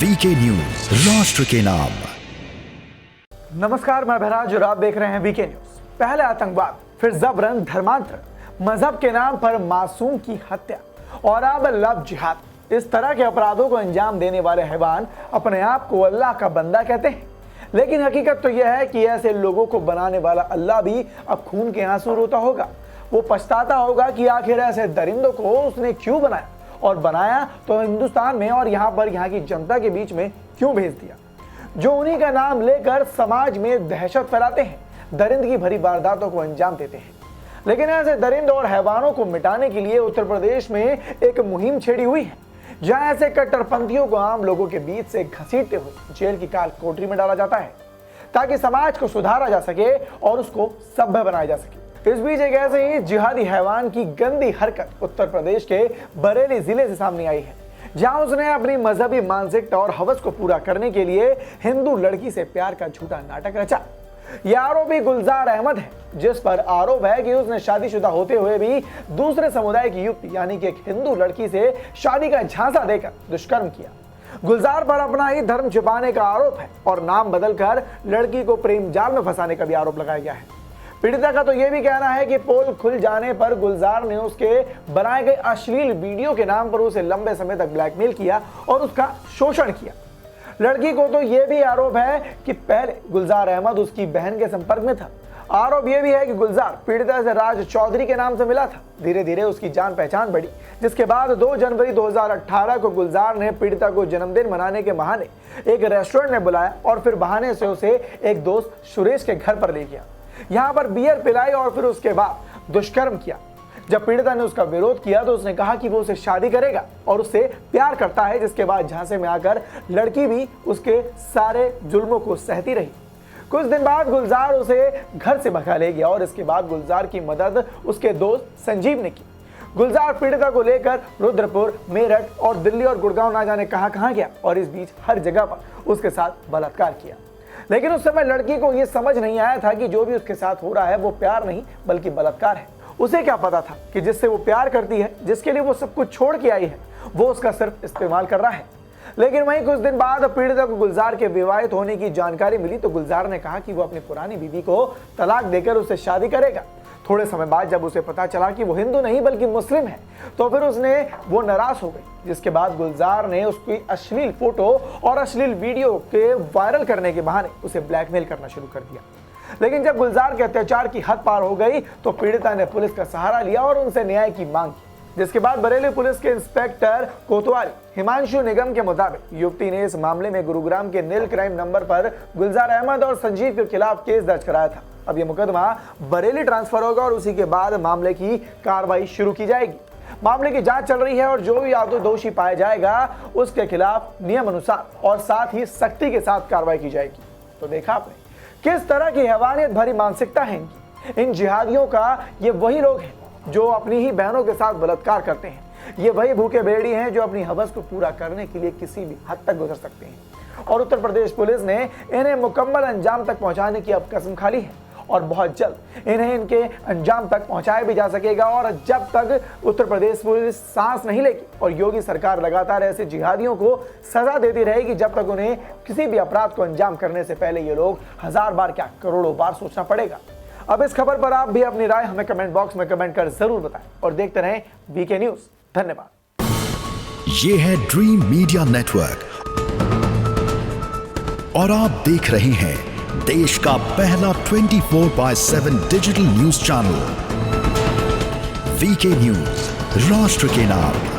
VK news, राष्ट्र के नाम। नमस्कार, मैं बहराज और आप देख रहे हैं वीके न्यूज। पहले आतंकवाद, फिर जबरन धर्मांतरण, मजहब के नाम पर मासूम की हत्या और अब लव जिहाद। इस तरह के अपराधों को अंजाम देने वाले हैवान अपने आप को अल्लाह का बंदा कहते हैं, लेकिन हकीकत तो यह है कि ऐसे लोगों को बनाने वाला अल्लाह भी अब खून के आंसू रोता होगा। वो पछताता होगा कि आखिर ऐसे दरिंदों को उसने क्यों बनाया, और बनाया तो हिंदुस्तान में और यहाँ की जनता के बीच में क्यों भेज दिया, जो उन्हीं का नाम लेकर समाज में दहशत फैलाते हैं, दरिंदगी भरी वारदातों को अंजाम देते हैं। लेकिन ऐसे दरिंद और हैवानों को मिटाने के लिए उत्तर प्रदेश में एक मुहिम छेड़ी हुई है, जहां ऐसे कट्टरपंथियों को आम लोगों के बीच से घसीटते हुए जेल की काल कोठरी में डाला जाता है, ताकि समाज को सुधारा जा सके और उसको सभ्य बनाया जा सके। इस बीच एक ऐसे ही जिहादी हैवान की गंदी हरकत उत्तर प्रदेश के बरेली जिले से सामने आई है, जहां उसने अपनी मजहबी मानसिकता और हवस को पूरा करने के लिए हिंदू लड़की से प्यार का झूठा नाटक रचा। यह आरोपी गुलजार अहमद है, जिस पर आरोप है कि उसने शादीशुदा होते हुए भी दूसरे समुदाय की युवती यानी कि एक हिंदू लड़की से शादी का झांसा देकर दुष्कर्म किया। गुलजार पर अपना ही धर्म छिपाने का आरोप है और नाम बदलकर लड़की को प्रेम जाल में फंसाने का भी आरोप लगाया गया है। पीड़िता का तो यह भी कहना है कि पोल खुल जाने पर गुलजार ने उसके बनाए गए अश्लील वीडियो के नाम पर उसे लंबे समय तक ब्लैकमेल किया और उसका शोषण किया। लड़की को तो यह भी आरोप है कि पहले गुलजार अहमद उसकी बहन के संपर्क में था। आरोप यह भी है कि गुलजार पीड़िता से राज चौधरी के नाम से मिला था। धीरे धीरे उसकी जान पहचान बढ़ी, जिसके बाद 2 जनवरी 2018 को गुलजार ने पीड़िता को जन्मदिन मनाने के बहाने एक रेस्टोरेंट में बुलाया और फिर बहाने से उसे एक दोस्त सुरेश के घर पर ले गया। यहाँ पर बियर पिलाई और फिर उसके बाद दुष्कर्म किया। जब पीड़िता ने उसका विरोध किया तो उसने कहा कि वो उसे शादी करेगा और उससे प्यार करता है, जिसके बाद झांसे में आकर लड़की भी उसके सारे जुल्मों को सहती रही। कुछ दिन बाद गुलजार उसे घर से भगा ले गया और इसके बाद गुलजार की मदद उसके दोस्त संजीव ने की। गुलजार पीड़िता को लेकर रुद्रपुर, मेरठ और दिल्ली और गुड़गांव ना जाने कहां गया और इस बीच हर जगह पर उसके साथ बलात्कार किया। लेकिन उस समय लड़की को यह समझ नहीं आया था कि जो भी उसके साथ हो रहा है वो प्यार नहीं बल्कि बलात्कार है। उसे क्या पता था कि जिससे वो प्यार करती है, जिसके लिए वो सब कुछ छोड़ के आई है, वो उसका सिर्फ इस्तेमाल कर रहा है। लेकिन वहीं कुछ दिन बाद पीड़िता को गुलजार के विवाहित होने की जानकारी मिली तो गुलजार ने कहा कि वो अपनी पुरानी बीवी को तलाक देकर उससे शादी करेगा। थोड़े समय बाद जब उसे पता चला कि वो हिंदू नहीं बल्कि मुस्लिम है, तो फिर वो नाराज हो गई, जिसके बाद गुलजार ने उसकी अश्लील फोटो और अश्लील वीडियो के वायरल करने के बहाने उसे ब्लैकमेल करना शुरू कर दिया। लेकिन जब गुलजार के अत्याचार की हद पार हो गई तो पीड़िता ने पुलिस का सहारा लिया और उनसे न्याय की मांग की, जिसके बाद बरेली पुलिस के इंस्पेक्टर कोतवाली हिमांशु निगम के मुताबिक युवती ने इस मामले में गुरुग्राम के नील क्राइम नंबर पर गुलजार अहमद और संजीव के खिलाफ केस दर्ज कराया था। अब यह मुकदमा बरेली ट्रांसफर होगा और उसी के बाद मामले की कार्रवाई शुरू की जाएगी। मामले की जांच चल रही है और जो भी दोषी पाया जाएगा उसके खिलाफ नियम अनुसार और साथ ही सख्ती के साथ कार्रवाई की जाएगी। तो देखा आपने किस तरह की हैवानियत भरी मानसिकता है इनकी। इन जिहादियों का ये वही लोग हैं जो अपनी ही बहनों के साथ बलात्कार करते हैं। ये वही भूखे भेड़ी हैं जो अपनी हवस को पूरा करने के लिए किसी भी हद तक गुजर सकते हैं। और उत्तर प्रदेश पुलिस ने इन्हें मुकम्मल अंजाम तक पहुंचाने की अब कसम खा ली है और बहुत जल्द इन्हें इनके अंजाम तक पहुंचाया भी जा सकेगा। और जब तक उत्तर प्रदेश पुलिस सांस नहीं लेगी और योगी सरकार लगातार ऐसे जिहादियों को सजा देती रहेगी, जब तक उन्हें किसी भी अपराध को अंजाम करने से पहले ये लोग 1000 बार क्या करोड़ों बार सोचना पड़ेगा। अब इस खबर पर आप भी अपनी राय हमें कमेंट बॉक्स में कमेंट कर जरूर बताएं और देखते रहें वीके न्यूज। धन्यवाद। ये है ड्रीम मीडिया नेटवर्क और आप देख रहे हैं देश का पहला 24/7 digital news channel VK news, राष्ट्र के नाम।